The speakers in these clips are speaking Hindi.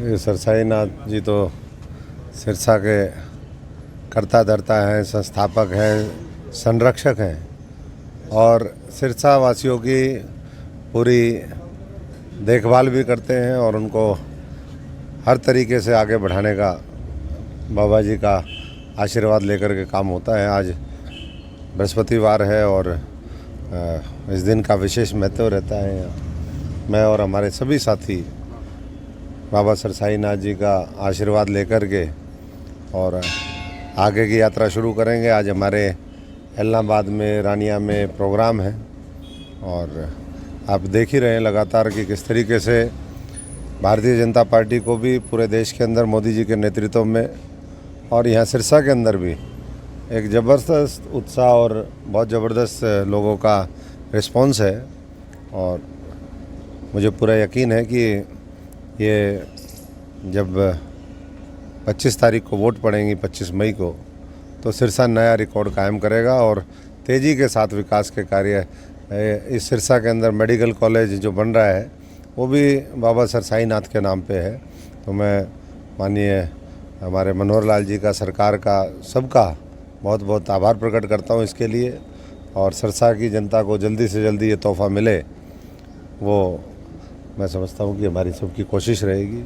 ये सरसाई नाथ जी तो सिरसा के कर्ता धर्ता हैं, संस्थापक हैं, संरक्षक हैं और सिरसा वासियों की पूरी देखभाल भी करते हैं और उनको हर तरीके से आगे बढ़ाने का बाबा जी का आशीर्वाद लेकर के काम होता है। आज बृहस्पतिवार है और इस दिन का विशेष महत्व रहता है। मैं और हमारे सभी साथी बाबा सरसाई नाथ जी का आशीर्वाद लेकर के और आगे की यात्रा शुरू करेंगे। आज हमारे इलाहाबाद में, रानिया में प्रोग्राम है और आप देख ही रहे हैं लगातार कि किस तरीके से भारतीय जनता पार्टी को भी पूरे देश के अंदर मोदी जी के नेतृत्व में और यहाँ सिरसा के अंदर भी एक ज़बरदस्त उत्साह और बहुत ज़बरदस्त लोगों का रिस्पॉन्स है। और मुझे पूरा यकीन है कि ये जब 25 तारीख को वोट पड़ेंगी, 25 मई को, तो सिरसा नया रिकॉर्ड कायम करेगा और तेज़ी के साथ विकास के कार्य इस सिरसा के अंदर मेडिकल कॉलेज जो बन रहा है वो भी बाबा सरसाई नाथ के नाम पे है। तो मैं माननीय हमारे मनोहर लाल जी का, सरकार का, सबका बहुत बहुत आभार प्रकट करता हूँ इसके लिए। और सिरसा की जनता को जल्दी से जल्दी ये तोहफ़ा मिले, वो मैं समझता हूँ कि हमारी सबकी कोशिश रहेगी।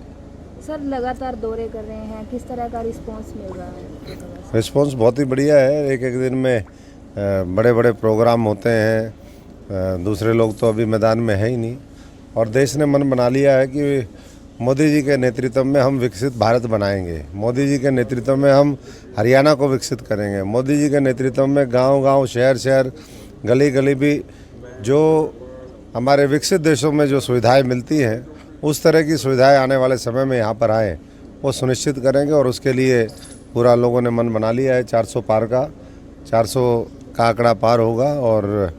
सर, लगातार दौरे कर रहे हैं, किस तरह का रिस्पांस मिल रहा है? रिस्पांस बहुत ही बढ़िया है। एक एक दिन में बड़े बड़े प्रोग्राम होते हैं। दूसरे लोग तो अभी मैदान में है ही नहीं और देश ने मन बना लिया है कि मोदी जी के नेतृत्व में हम विकसित भारत बनाएंगे। मोदी जी के नेतृत्व में हम हरियाणा को विकसित करेंगे। मोदी जी के नेतृत्व में गांव-गांव, शहर-शहर, गली-गली भी जो हमारे विकसित देशों में जो सुविधाएं मिलती हैं, उस तरह की सुविधाएं आने वाले समय में यहाँ पर आए, वो सुनिश्चित करेंगे। और उसके लिए पूरा लोगों ने मन बना लिया है। 400 पार का 400 का आंकड़ा पार होगा और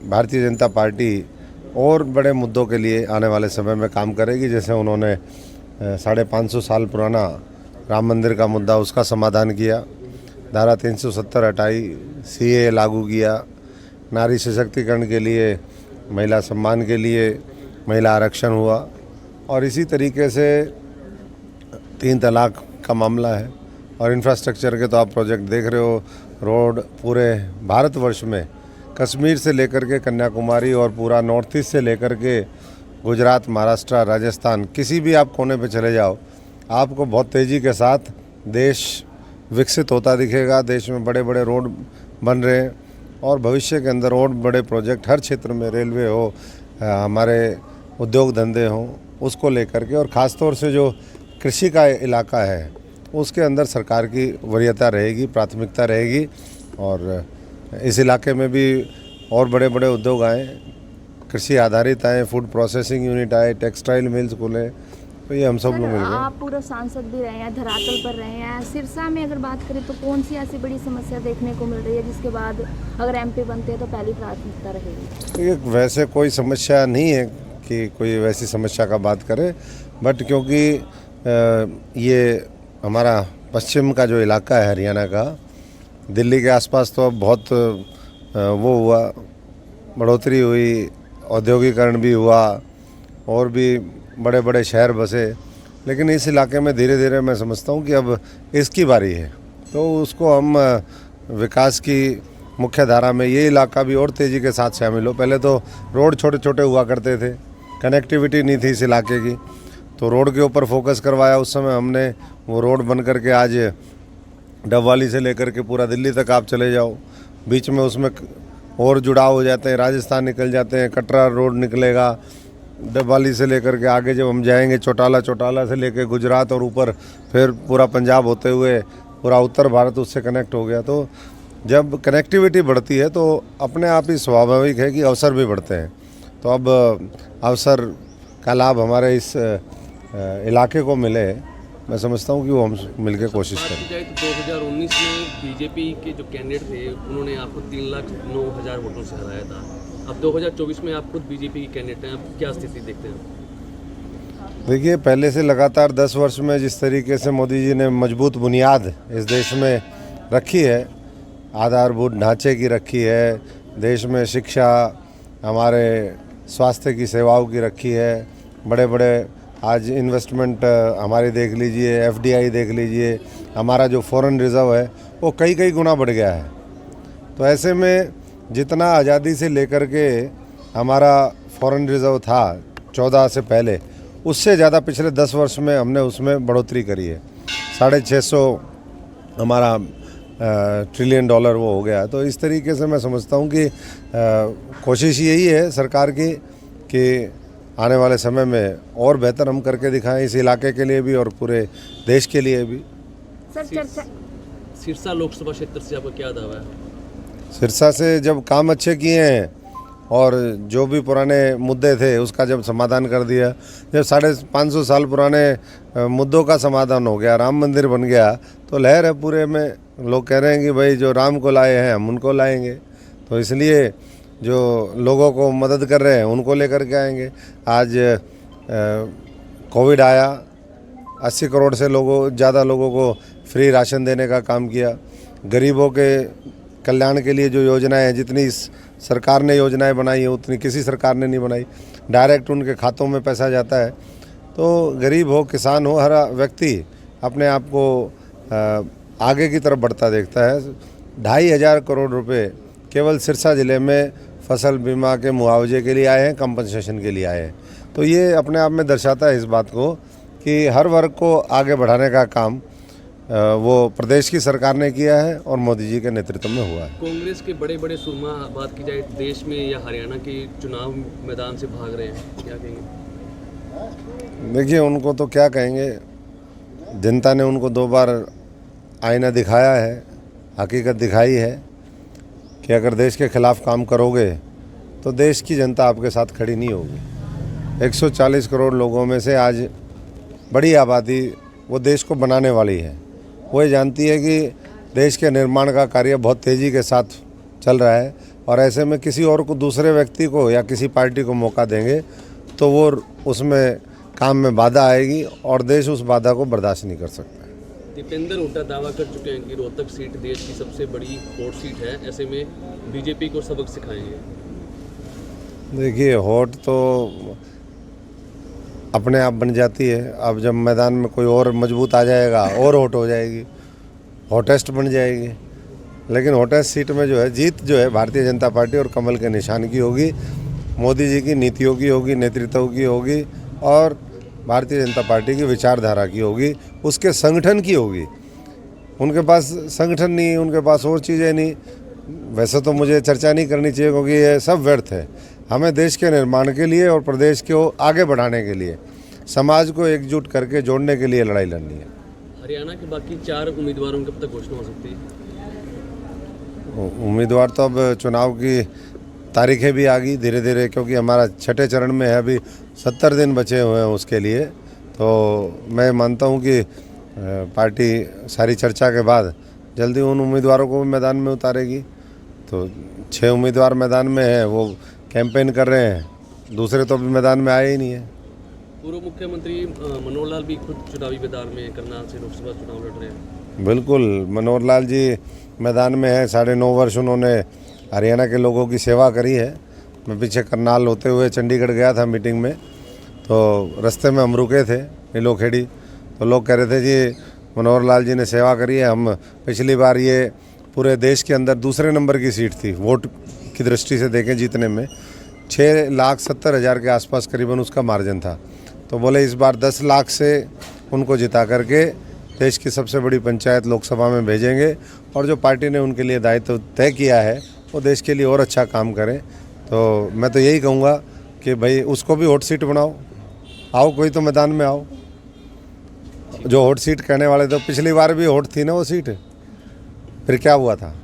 भारतीय जनता पार्टी और बड़े मुद्दों के लिए आने वाले समय में काम करेगी। जैसे उन्होंने 550 साल पुराना राम मंदिर का मुद्दा, उसका समाधान किया, धारा 370 हटाई, सीए लागू किया, नारी सशक्तिकरण के लिए, महिला सम्मान के लिए महिला आरक्षण हुआ। और इसी तरीके से 3 तलाक का मामला है। और इंफ्रास्ट्रक्चर के तो आप प्रोजेक्ट देख रहे हो। रोड पूरे भारतवर्ष में, कश्मीर से लेकर के कन्याकुमारी और पूरा नॉर्थ ईस्ट से लेकर के गुजरात, महाराष्ट्र, राजस्थान, किसी भी आप कोने पे चले जाओ, आपको बहुत तेज़ी के साथ देश विकसित होता दिखेगा। देश में बड़े बड़े रोड बन रहे हैं और भविष्य के अंदर और बड़े प्रोजेक्ट हर क्षेत्र में, रेलवे हो, हमारे उद्योग धंधे हों, उसको लेकर के। और ख़ास तौर से जो कृषि का इलाका है उसके अंदर सरकार की वरीयता रहेगी, प्राथमिकता रहेगी। और इस इलाके में भी और बड़े बड़े उद्योग आए, कृषि आधारित आए, फूड प्रोसेसिंग यूनिट आए, टेक्सटाइल मिल्स खुले। तो ये हम सब लोग मिल गए। आप पूरा सांसद भी रहे हैं, धरातल पर रहे हैं। सिरसा में अगर बात करें तो कौन सी ऐसी बड़ी समस्या देखने को मिल रही है जिसके बाद अगर एमपी बनते हैं तो पहली प्राथमिकता रहेगी? ये वैसे कोई समस्या नहीं है कि कोई वैसी समस्या का बात करे, बट क्योंकि ये हमारा पश्चिम का जो इलाका है हरियाणा का, दिल्ली के आसपास तो अब बहुत वो हुआ, बढ़ोतरी हुई, औद्योगिकरण भी हुआ और भी बड़े बड़े शहर बसे। लेकिन इस इलाके में धीरे धीरे मैं समझता हूँ कि अब इसकी बारी है, तो उसको हम विकास की मुख्य धारा में ये इलाका भी और तेज़ी के साथ शामिल हो। पहले तो रोड छोटे छोटे हुआ करते थे, कनेक्टिविटी नहीं थी इस इलाके की, तो रोड के ऊपर फोकस करवाया। उस समय हमने वो रोड बन करके आज डबवाली से लेकर के पूरा दिल्ली तक आप चले जाओ, बीच में उसमें और जुड़ाव हो जाते हैं, राजस्थान निकल जाते हैं, कटरा रोड निकलेगा डबवाली से लेकर के। आगे जब हम जाएंगे चौटाला से लेकर गुजरात और ऊपर फिर पूरा पंजाब होते हुए पूरा उत्तर भारत उससे कनेक्ट हो गया। तो जब कनेक्टिविटी बढ़ती है तो अपने आप ही स्वाभाविक है कि अवसर भी बढ़ते हैं। तो अब अवसर का लाभ हमारे इस इलाके को मिले, मैं समझता हूँ कि वो हम मिलकर कोशिश करें। तो 2019 में बीजेपी के जो कैंडिडेट थे उन्होंने आपको 3,09,000 वोटों से हराया था। अब 2024 में आप खुद बीजेपी के कैंडिडेट हैं, अब क्या स्थिति देखते हैं? देखिए, पहले से लगातार 10 वर्ष में जिस तरीके से मोदी जी ने मजबूत बुनियाद इस देश में रखी है, आधारभूत ढांचे की रखी है, देश में शिक्षा, हमारे स्वास्थ्य की सेवाओं की रखी है, बड़े बड़े आज इन्वेस्टमेंट हमारी देख लीजिए, एफडीआई देख लीजिए, हमारा जो फॉरेन रिज़र्व है वो कई कई गुना बढ़ गया है। तो ऐसे में जितना आज़ादी से लेकर के हमारा फॉरेन रिज़र्व था 14 से पहले, उससे ज़्यादा पिछले 10 वर्ष में हमने उसमें बढ़ोतरी करी है। 650 हमारा ट्रिलियन डॉलर वो हो गया। तो इस तरीके से मैं समझता हूँ कि कोशिश यही है सरकार की कि आने वाले समय में और बेहतर हम करके दिखाएं, इस इलाके के लिए भी और पूरे देश के लिए भी। सर चर्चा सिरसा लोकसभा क्षेत्र से आपका क्या दावा है? सिरसा से जब काम अच्छे किए हैं और जो भी पुराने मुद्दे थे उसका जब समाधान कर दिया, जब 550 साल पुराने मुद्दों का समाधान हो गया, राम मंदिर बन गया, तो लहर है पूरे में। लोग कह रहे हैं कि भाई जो राम को लाए हैं हम उनको लाएंगे। तो इसलिए जो लोगों को मदद कर रहे हैं उनको लेकर के आएंगे। आज कोविड आया, 80 करोड़ से ज़्यादा लोगों को फ्री राशन देने का काम किया। गरीबों के कल्याण के लिए जो योजनाएं हैं, जितनी इस सरकार ने योजनाएं बनाई हैं उतनी किसी सरकार ने नहीं बनाई। डायरेक्ट उनके खातों में पैसा जाता है। तो गरीब हो, किसान हो, हर व्यक्ति अपने आप को आगे की तरफ बढ़ता देखता है। 2500 करोड़ रुपए केवल सिरसा ज़िले में फसल बीमा के मुआवजे के लिए आए हैं, कंपनसेशन के लिए आए हैं। तो ये अपने आप में दर्शाता है इस बात को कि हर वर्ग को आगे बढ़ाने का काम वो प्रदेश की सरकार ने किया है और मोदी जी के नेतृत्व में हुआ है। कांग्रेस के बड़े बड़े सुरमा बात की जाए देश में या हरियाणा के चुनाव मैदान से भाग रहे हैं, क्या कहेंगे? देखिए, उनको तो क्या कहेंगे, जनता ने उनको 2 बार आईना दिखाया है, हकीकत दिखाई है कि अगर देश के खिलाफ काम करोगे तो देश की जनता आपके साथ खड़ी नहीं होगी। 140 करोड़ लोगों में से आज बड़ी आबादी वो देश को बनाने वाली है। वो ये जानती है कि देश के निर्माण का कार्य बहुत तेज़ी के साथ चल रहा है और ऐसे में किसी और को, दूसरे व्यक्ति को या किसी पार्टी को मौका देंगे तो वो उसमें काम में बाधा आएगी और देश उस बाधा को बर्दाश्त नहीं कर सकता। दीपेंद्र हुड्डा दावा कर चुके हैं कि रोहतक सीट देश की सबसे बड़ी हॉट सीट है, ऐसे में बीजेपी को सबक सिखाएंगे। देखिए, हॉट तो अपने आप बन जाती है। अब जब मैदान में कोई और मजबूत आ जाएगा और हॉट हो जाएगी, हॉटेस्ट बन जाएगी। लेकिन हॉटेस्ट सीट में जो है जीत जो है भारतीय जनता पार्टी और कमल के निशान की होगी, मोदी जी की नीतियों की होगी, नेतृत्व की होगी और भारतीय जनता पार्टी की विचारधारा की होगी, उसके संगठन की होगी। उनके पास संगठन नहीं, उनके पास और चीज़ें नहीं। वैसे तो मुझे चर्चा नहीं करनी चाहिए क्योंकि ये सब व्यर्थ है। हमें देश के निर्माण के लिए और प्रदेश को आगे बढ़ाने के लिए, समाज को एकजुट करके जोड़ने के लिए लड़ाई लड़नी है। हरियाणा के बाकी 4 उम्मीदवारों की कब तक घोषणा हो सकती है? उम्मीदवार तो अब चुनाव की तारीखें भी आ गई धीरे धीरे, क्योंकि हमारा 6ठे चरण में है, अभी 70 दिन बचे हुए हैं उसके लिए। तो मैं मानता हूं कि पार्टी सारी चर्चा के बाद जल्दी उन उम्मीदवारों को भी मैदान में उतारेगी। तो 6 उम्मीदवार मैदान में हैं, वो कैंपेन कर रहे हैं, दूसरे तो अभी मैदान में आए ही नहीं है। पूर्व मुख्यमंत्री मनोहर लाल भी खुद चुनावी मैदान में करनाल से लोकसभा चुनाव लड़ रहे हैं। बिल्कुल, मनोहर लाल जी मैदान में है। 9.5 वर्ष उन्होंने हरियाणा के लोगों की सेवा करी है। मैं पीछे करनाल होते हुए चंडीगढ़ गया था मीटिंग में, तो रास्ते में हम रुके थे नीलोखेड़ी, तो लोग कह रहे थे जी मनोहर लाल जी ने सेवा करी है। हम पिछली बार ये पूरे देश के अंदर दूसरे नंबर की सीट थी वोट की दृष्टि से देखें जीतने में, 6,70,000 के आसपास करीबन उसका मार्जिन था। तो बोले इस बार 10 लाख से उनको जिता करके देश की सबसे बड़ी पंचायत लोकसभा में भेजेंगे और जो पार्टी ने उनके लिए दायित्व तय किया है वो देश के लिए और अच्छा काम करें। तो मैं तो यही कहूँगा कि भाई उसको भी हॉट सीट बनाओ, आओ कोई तो मैदान में आओ। जो हॉट सीट कहने वाले, तो पिछली बार भी हॉट थी ना वो सीट, फिर क्या हुआ था।